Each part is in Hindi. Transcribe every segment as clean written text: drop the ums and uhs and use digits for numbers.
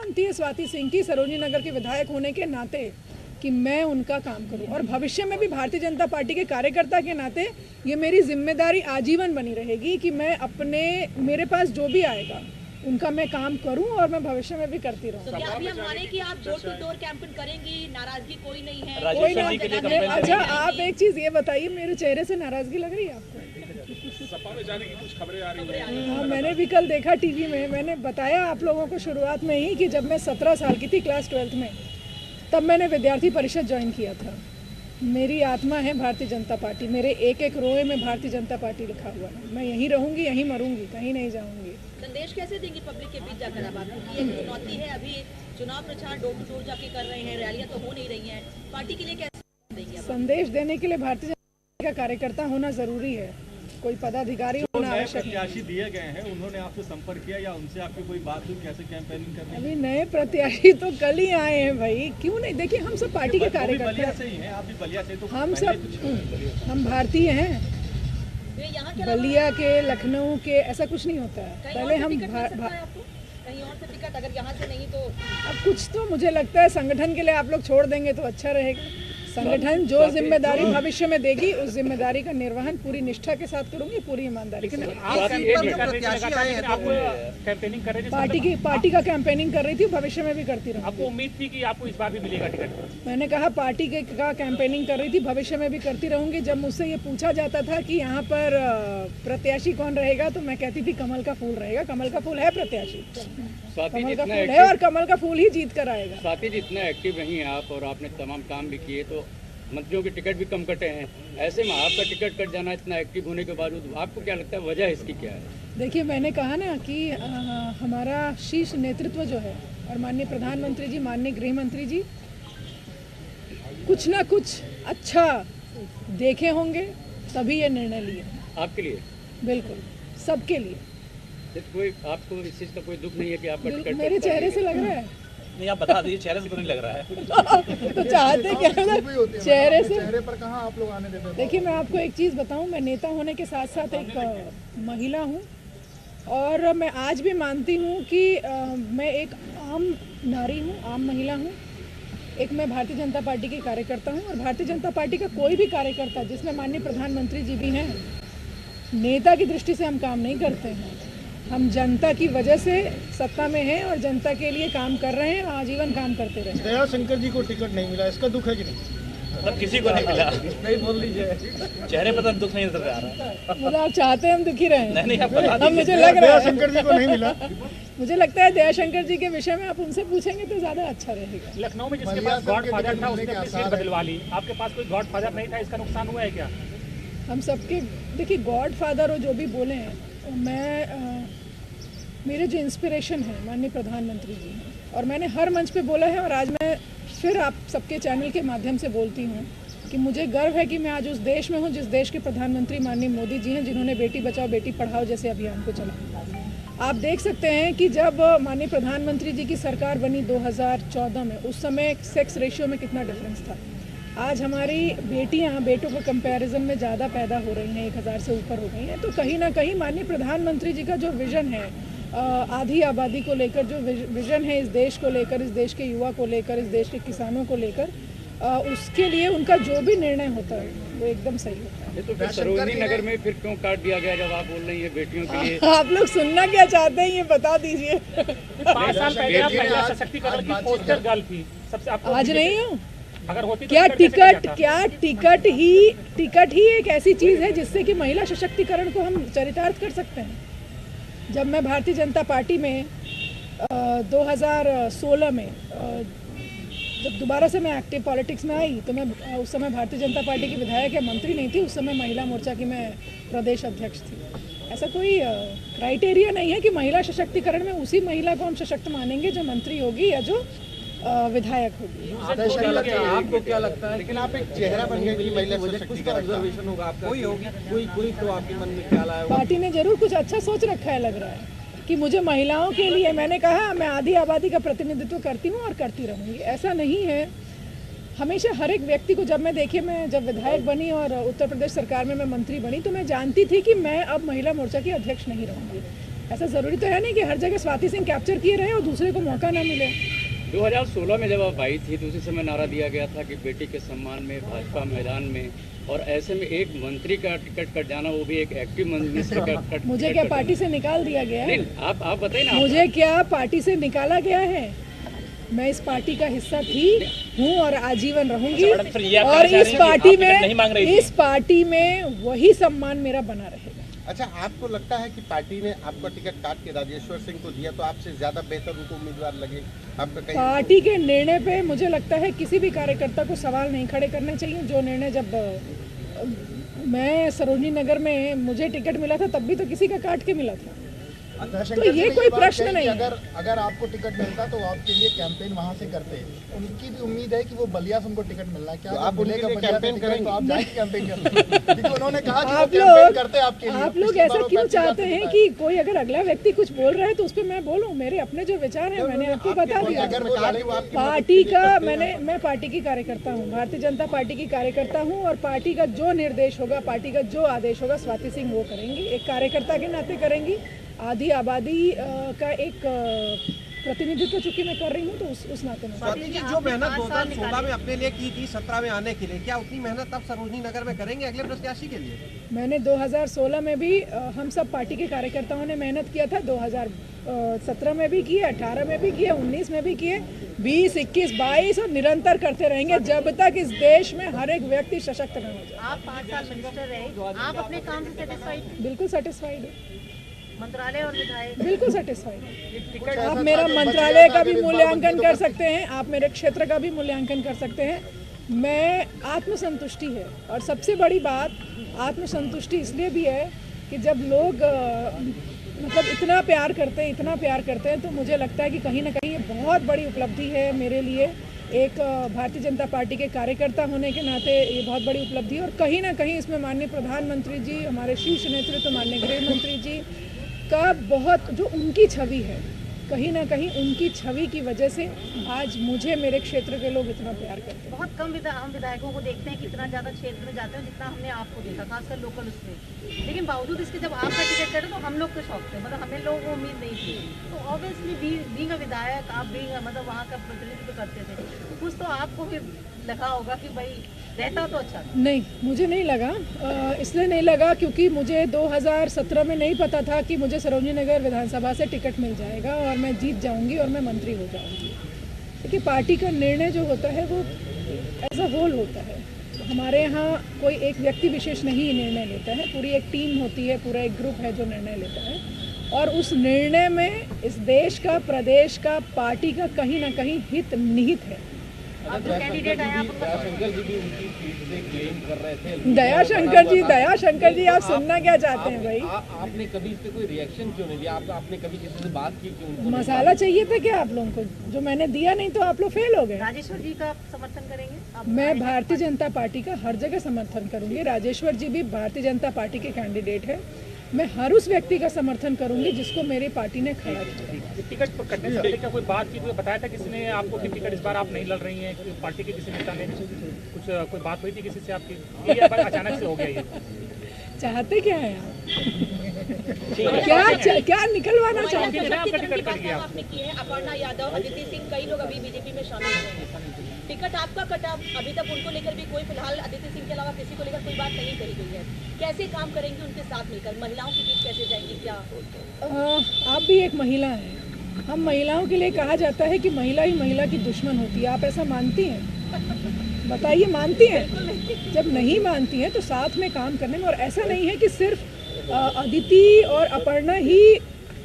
बनती है स्वाति सिंह की सरोजनी नगर के विधायक होने के नाते कि मैं उनका काम करूं, और भविष्य में भी भारतीय जनता पार्टी के कार्यकर्ता के नाते ये मेरी जिम्मेदारी आजीवन बनी रहेगी कि मैं मेरे पास जो भी आएगा उनका मैं काम करूं और मैं भविष्य में भी करती रहूं। तो क्या अभी हम माने कि आप डोर टू डोर कैंपेन करेंगी, नाराजगी कोई नहीं है? कोई नहीं। अच्छा आप एक चीज ये बताइए, मेरे चेहरे से नाराजगी लग रही है आपको? सपा में जाने की कुछ खबरें आ रही हैं। हाँ, मैंने भी कल देखा टीवी में। मैंने बताया आप लोगों को शुरुआत में ही कि जब मैं 17 साल की थी, क्लास 12th में, तब मैंने विद्यार्थी परिषद ज्वाइन किया था। मेरी आत्मा है भारतीय जनता पार्टी, मेरे एक एक रोए में भारतीय जनता पार्टी लिखा हुआ है। मैं यहीं रहूंगी, यहीं मरूंगी, कहीं नहीं जाऊंगी। संदेश कैसे देंगी पब्लिक के बीच जाकर? अब आपकी एक चुनौती है, अभी चुनाव प्रचार डोर टू डोर जाके कर रहे हैं, रैलियां तो हो नहीं रही हैं, पार्टी के लिए कैसे देंगी? संदेश देने के लिए भारतीय जनता पार्टी का कार्यकर्ता होना जरूरी है, कोई पदाधिकारी होना आवश्यक नहीं। प्रत्याशी दिए गए हैं, उन्होंने आपसे संपर्क किया या उनसे आपकी कोई बात हुई, कैसे कैंपेनिंग करनी? अभी नए प्रत्याशी तो कल ही आए हैं भाई, क्यों नहीं? देखिए हम सब पार्टी के कार्यकर्ता बलिया से ही हैं, आप भी बलिया से, तो हम सब हम भारतीय हैं। यहाँ के बलिया के, लखनऊ के, ऐसा कुछ नहीं होता है। पहले हम कहीं और से टिकट, अगर यहाँ से नहीं तो अब कुछ तो मुझे लगता है संगठन के लिए आप लोग छोड़ देंगे तो अच्छा रहेगा। संगठन जो जिम्मेदारी भविष्य में देगी उस जिम्मेदारी का निर्वहन पूरी निष्ठा के साथ करूंगी, पूरी ईमानदारी से। पार्टी का कैंपेनिंग कर रही थी, भविष्य में भी करती रहूंगी। आपको उम्मीद थी कि आपको इस बार भी मिलेगा टिकट? मैंने कहा पार्टी का कैंपेनिंग कर रही थी, भविष्य में भी करती रहूंगी। जब मुझसे ये पूछा जाता था कि यहाँ पर प्रत्याशी कौन रहेगा, तो मैं कहती थी कमल का फूल रहेगा। कमल का फूल है प्रत्याशी, कमल का फूल है और कमल का फूल ही जीत कर आएगा। स्वाति जी, इतना एक्टिव रही हैं आप और आपने तमाम काम भी किए, तो मंत्रियों के टिकट भी कम कटे हैं, ऐसे में आपका टिकट कट जाना इतना एक्टिव होने के बावजूद, आपको क्या लगता है वजह इसकी क्या है? देखिए मैंने कहा ना कि हमारा शीर्ष नेतृत्व जो है और माननीय प्रधानमंत्री जी, माननीय गृह मंत्री जी कुछ ना कुछ अच्छा देखे होंगे तभी ये निर्णय लिए। आपके लिए? बिल्कुल, सबके लिए। कोई आपको इस चीज़ का कोई दुख नहीं है कि आपका टिकट? मेरे चेहरे से लग रहा है? नहीं, आप बता दीजिए, चेहरे से तो नहीं लग रहा है। तो चाहते क्या ना चेहरे से? चेहरे पर कहाँ आप लोग आने देते हैं? देखिए मैं आपको एक चीज़ बताऊं, मैं नेता होने के साथ साथ एक महिला हूं, और मैं आज भी मानती हूं कि मैं एक आम नारी हूं, आम महिला हूं। एक मैं भारतीय जनता पार्टी की कार्यकर्ता हूं, और भारतीय जनता पार्टी का कोई भी कार्यकर्ता, जिसमें माननीय प्रधानमंत्री जी भी हैं, नेता की दृष्टि से हम काम नहीं करते हैं। हम जनता की वजह से सत्ता में हैं और जनता के लिए काम कर रहे हैं, आजीवन काम करते रहे। दया शंकर जी को टिकट नहीं मिला, इसका दुख है कि नहीं? मतलब किसी को नहीं मिला? नहीं बोल लीजिए, चेहरे पर तो दुख नहीं नजर आ रहा। मतलब आप चाहते हैं हम दुखी रहे? नहीं, आप बता दीजिए। मुझे लग रहा है दया शंकर जी को नहीं मिला। मुझे लगता है दया शंकर जी के विषय में आप उनसे पूछेंगे तो ज्यादा अच्छा रहेगा। लखनऊ में जिसके पास गॉड फादर था उसने अपनी सीट बदलवा ली, आपके पास कोई गॉड फादर नहीं था, इसका नुकसान हुआ है क्या? हम सबके, देखिए गॉड फादर और जो भी बोले हैं, मैं मेरे जो इंस्पिरेशन है माननीय प्रधानमंत्री जी हैं, और मैंने हर मंच पे बोला है और आज मैं फिर आप सबके चैनल के माध्यम से बोलती हूँ कि मुझे गर्व है कि मैं आज उस देश में हूँ जिस देश के प्रधानमंत्री माननीय मोदी जी हैं, जिन्होंने बेटी बचाओ बेटी पढ़ाओ जैसे अभियान को चलाया। आप देख सकते हैं कि जब माननीय प्रधानमंत्री जी की सरकार बनी 2014 में, उस समय सेक्स रेशियो में कितना डिफरेंस था। आज हमारी बेटियां बेटों के कंपैरिजन में ज़्यादा पैदा हो रही हैं, 1000 से ऊपर हो गई हैं। तो कहीं ना कहीं माननीय प्रधानमंत्री जी का जो विज़न है, आधी आबादी को लेकर जो विज़न है, इस देश को लेकर, इस देश के युवा को लेकर, इस देश के किसानों को लेकर, उसके लिए उनका जो भी निर्णय होता है वो एकदम सही होता है। तो फिर सरोजनी नगर में फिर क्यों काट दिया गया जब आप बोल रही हैं बेटियों के लिए? आप लोग सुनना क्या चाहते हैं ये बता दीजिए। 5 साल पहले आप महिला सशक्तिकरण की पोस्टर गर्ल थी, सबसे आपको आज नहीं हूँ। अगर होती तो क्या टिकट ही एक ऐसी चीज़ है जिससे कि महिला सशक्तिकरण को हम चरितार्थ कर सकते हैं। जब मैं भारतीय जनता पार्टी में 2016 में जब दोबारा से मैं एक्टिव पॉलिटिक्स में आई, तो मैं उस समय भारतीय जनता पार्टी की विधायक या मंत्री नहीं थी, उस समय महिला मोर्चा की मैं प्रदेश अध्यक्ष थी। ऐसा कोई क्राइटेरिया नहीं है कि महिला सशक्तिकरण में उसी महिला को हम सशक्त मानेंगे जो मंत्री होगी या जो विधायक होगी। आपको क्या लगता है? लेकिन आप एक चेहरा बन गए कि महिला सशक्तिकरण, ऑब्जर्वेशन होगा आपका, कोई तो आपके मन में ख्याल आया? पार्टी ने जरूर कुछ अच्छा सोच रखा है, लग रहा है कि मुझे महिलाओं के लिए, मैंने कहा मैं आधी आबादी का प्रतिनिधित्व करती हूँ और करती रहूँगी। ऐसा नहीं है, हमेशा हर एक व्यक्ति को, जब मैं जब विधायक बनी और उत्तर प्रदेश सरकार में मैं मंत्री बनी, तो मैं जानती थी कि मैं अब महिला मोर्चा की अध्यक्ष नहीं रहूँगी। ऐसा ज़रूरी तो है नहीं कि हर जगह स्वाति सिंह कैप्चर किए रहे और दूसरे को मौका ना मिले। 2016 में जब आप आई थी तो उसी समय नारा दिया गया था कि बेटी के सम्मान में भाजपा मैदान में, और ऐसे में एक मंत्री का टिकट कट जाना, वो भी एक एक्टिव मिनिस्टर का कट। मुझे क्या पार्टी से निकाल दिया गया है? नहीं, आप बताइए ना। मुझे क्या पार्टी से निकाला गया है? मैं इस पार्टी का हिस्सा थी, हूँ और आजीवन रहूंगी। और इस पार्टी में वही सम्मान मेरा बना रहेगा। अच्छा, आपको लगता है कि पार्टी ने आपको टिकट काट के राजेश्वर सिंह को दिया तो आपसे ज्यादा बेहतर उनको उम्मीदवार लगे? पार्टी के निर्णय पे मुझे लगता है किसी भी कार्यकर्ता को सवाल नहीं खड़े करने चाहिए। जो निर्णय, जब मैं सरोजनी नगर में मुझे टिकट मिला था तब भी तो किसी का काट के मिला था, तो ये कोई प्रश्न नहीं। अगर आपको टिकट मिलता तो आपके लिए कैंपेन वहाँ से करते। उनकी भी उम्मीद है कि वो बलिया से उनको टिकट मिलना है। क्या तो आप उनके लिए कैंपेन करेंगे? तो आप जाएंगे कैंपेन करने, क्योंकि उन्होंने कहा कि आप लोग ऐसा क्यों चाहते हैं कि कोई अगर अगला व्यक्ति कुछ बोल रहा है तो उस पर मैं बोलूं? मेरे अपने जो विचार हैं मैंने आपको बता दिया। पार्टी का मैं पार्टी की कार्यकर्ता हूँ, भारतीय जनता पार्टी की कार्यकर्ता हूँ, और पार्टी का जो निर्देश होगा, पार्टी का जो आदेश होगा, स्वाति सिंह वो करेंगी। एक कार्यकर्ता के नाते करेंगी। आधी आबादी का एक प्रतिनिधित्व चूंकि मैं कर रही हूँ तो उस नाते में। स्वाति जी, जो मेहनत 2016 में अपने लिए की थी 17 में आने के लिए, क्या उतनी मेहनत अब सरोजनी नगर में करेंगे अगले प्रत्याशी के लिए? मैंने 2016 में भी, हम सब पार्टी के कार्यकर्ताओं ने मेहनत किया था। 2017 में भी किए, 18 में भी किए, 19 में भी किए, 20, 21, 22 और निरंतर करते रहेंगे जब तक इस देश में हर एक व्यक्ति सशक्त न हो जाए। आप 5 साल मिनिस्टर रहे, आप अपने काम से सेटिस्फाइड? बिल्कुल सेटिस्फाइड है। मंत्रालय और विधायक बिल्कुल सेटिस्फाइड। आप मेरा मंत्रालय का भी मूल्यांकन कर सकते हैं, आप मेरे क्षेत्र का भी मूल्यांकन कर सकते हैं। मैं आत्मसंतुष्टि है, और सबसे बड़ी बात आत्मसंतुष्टि इसलिए भी है कि जब लोग मतलब इतना प्यार करते हैं तो मुझे लगता है कि कहीं ना कहीं ये बहुत बड़ी उपलब्धि है मेरे लिए। एक भारतीय जनता पार्टी के कार्यकर्ता होने के नाते ये बहुत बड़ी उपलब्धि है, और कहीं ना कहीं इसमें माननीय प्रधानमंत्री जी, हमारे शीर्ष नेतृत्व माननीय गृह मंत्री जी का बहुत, जो उनकी छवि है, कहीं ना कहीं उनकी छवि की वजह से आज मुझे मेरे क्षेत्र के लोग इतना प्यार करते हैं। बहुत कम हम विधायकों को देखते हैं कि इतना ज़्यादा क्षेत्र में जाते हैं जितना हमने आपको देखा, खासकर लोकल उसमें। लेकिन बावजूद इसके जब आपका टिकट कटे तो हम लोग तो शौक थे, मतलब हमें लोगों को उम्मीद नहीं थी। तो ऑब्वियसली बीइंग अ विधायक, आप बीइंग मतलब वहाँ का प्रतिनिधित्व करते थे, तो कुछ तो आपको भी लगा होगा कि भाई रहता तो अच्छा। नहीं, मुझे नहीं लगा। इसलिए नहीं लगा क्योंकि मुझे 2017 में नहीं पता था कि मुझे सरोजनी नगर विधानसभा से टिकट मिल जाएगा और मैं जीत जाऊंगी और मैं मंत्री हो जाऊंगी। क्योंकि पार्टी का निर्णय जो होता है वो एज अ होल होता है। हमारे यहाँ कोई एक व्यक्ति विशेष नहीं निर्णय लेता है, पूरी एक टीम होती है, पूरा एक ग्रुप है जो निर्णय लेता है, और उस निर्णय में इस देश का, प्रदेश का, पार्टी का कहीं ना कहीं हित निहित है। अब जो कैंडिडेट आए आप दयाशंकर जी भी उनकी सीट से क्लेम कर रहे थे। दयाशंकर जी आप सुनना क्या चाहते हैं भाई? आपने कभी इस पे कोई रिएक्शन क्यों नहीं दिया? आपने कभी किसी से बात की क्यों? मसाला चाहिए था क्या आप लोगों को? जो मैंने दिया नहीं तो आप लोग फेल हो गए। राजेश्वर जी का समर्थन करेंगे? मैं भारतीय जनता पार्टी का हर जगह समर्थन करूंगी। राजेश्वर जी भी भारतीय जनता पार्टी के कैंडिडेट है। मैं हर उस व्यक्ति का समर्थन करूंगी जिसको मेरी पार्टी ने खड़ा किया। टिकट पर कटने से पहले क्या कोई बातचीत हुई? बताया था किसी ने आपको कि टिकट इस बार आप नहीं लड़ रही हैं? पार्टी के किसी नेता ने कुछ कोई बात हुई थी किसी से आपकी? ये अचानक से हो गया ये? चाहते क्या है आप? क्या निकलवाना चाहते हैं? आपका टिकट कट गया। आपने की है अपर्णा यादव, अदिति सिंह, कई लोग अभी बीजेपी में शामिल हुए हैं। टिकट आपका कटा, अभी तक उनको लेकर भी कोई, फिलहाल अदिति सिंह के अलावा किसी को लेकर कोई बात नहीं करी गई है। कैसे काम करेंगे उनके साथ मिलकर? महिलाओं के बीच कैसे जाएंगी? क्या आप भी एक महिला हैं। हम महिलाओं के लिए कहा जाता है कि महिला ही महिला की दुश्मन होती है। आप ऐसा मानती हैं? बताइए, मानती हैं? जब नहीं मानती हैं तो साथ में काम करने में, और ऐसा नहीं है कि सिर्फ अदिति और अपर्णा ही,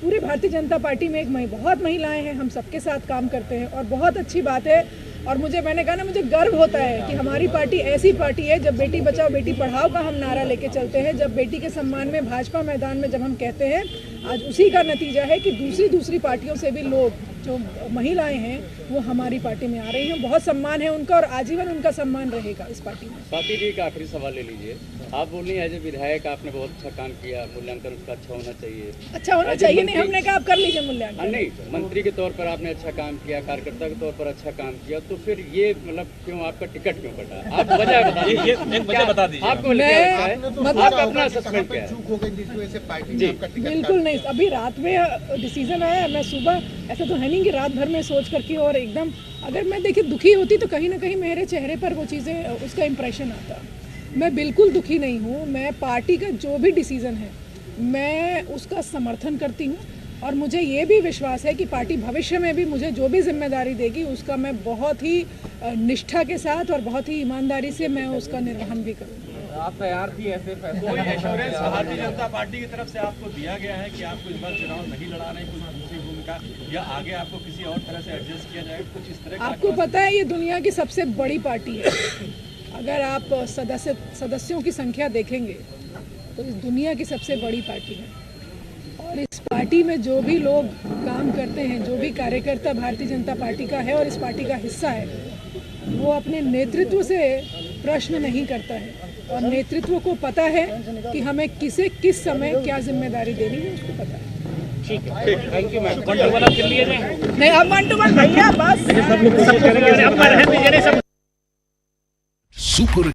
पूरे भारतीय जनता पार्टी में बहुत महिलाएं हैं, हम सबके साथ काम करते हैं और बहुत अच्छी बात है। और मैंने कहा ना, मुझे गर्व होता है कि हमारी पार्टी ऐसी पार्टी है जब बेटी बचाओ बेटी पढ़ाओ का हम नारा लेके चलते हैं, जब बेटी के सम्मान में भाजपा मैदान में जब हम कहते हैं, आज उसी का नतीजा है कि दूसरी पार्टियों से भी लोग, जो महिलाएं हैं, वो हमारी पार्टी में आ रही हैं। बहुत सम्मान है उनका और आजीवन उनका सम्मान रहेगा इस पार्टी में। स्वाति जी का आखिरी सवाल ले लीजिए। आप बोली एज ए विधायक आपने बहुत अच्छा काम किया, मूल्यांकन उसका अच्छा होना चाहिए। अच्छा होना चाहिए नहीं, हमने कहा आप कर लीजिए मूल्यांकन। नहीं, मंत्री के तौर पर आपने अच्छा काम किया, कार्यकर्ता के तौर पर अच्छा काम किया, तो फिर ये मतलब क्यों आपका टिकट क्यों कटा? आप वजह बता दीजिए, एक वजह बता दीजिए। आपको क्या लगता है? आपका अपना असेसमेंट क्या है? चूक हो गई जिसकी वजह से पार्टी ने आपका टिकट बिल्कुल नहीं, अभी रात में डिसीजन आया। मैं सुबह ऐसा तो है नहीं कि रात भर में सोच करके और एकदम, अगर मैं देखिए दुखी होती तो कहीं ना कहीं मेरे चेहरे पर वो चीज़ें, उसका इम्प्रेशन आता। मैं बिल्कुल दुखी नहीं हूँ। मैं पार्टी का जो भी डिसीज़न है मैं उसका समर्थन करती हूँ, और मुझे ये भी विश्वास है कि पार्टी भविष्य में भी मुझे जो भी जिम्मेदारी देगी उसका मैं बहुत ही निष्ठा के साथ और बहुत ही ईमानदारी से मैं उसका निर्वहन भी करूँगी। आप तैयार थी ऐसे कोई एश्योरेंस भारतीय जनता पार्टी की तरफ से आपको दिया गया है कि आपको इस बार चुनाव नहीं लड़ा रहे, कुछ दूसरी भूमिका, या आगे आपको किसी और तरह से एडजस्ट किया जाएगा, कुछ इस तरह का? आपको पता है ये दुनिया की सबसे बड़ी पार्टी है। अगर आप सदस्यों की संख्या देखेंगे तो इस दुनिया की सबसे बड़ी पार्टी है, और इस पार्टी में जो भी लोग काम करते हैं, जो भी कार्यकर्ता भारतीय जनता पार्टी का है और इस पार्टी का हिस्सा है, वो अपने नेतृत्व से प्रश्न नहीं करता है, और नेतृत्व को पता है कि हमें किसे किस समय क्या जिम्मेदारी देनी है, उसको पता है। ठीक है, थैंक यू मैम। 1 to 1 आप कर लिए जाए नहीं, अब 1 to 1 भैया बस। सब लोग कोशिश करेंगे, अब रहने दीजिए, सब सुपर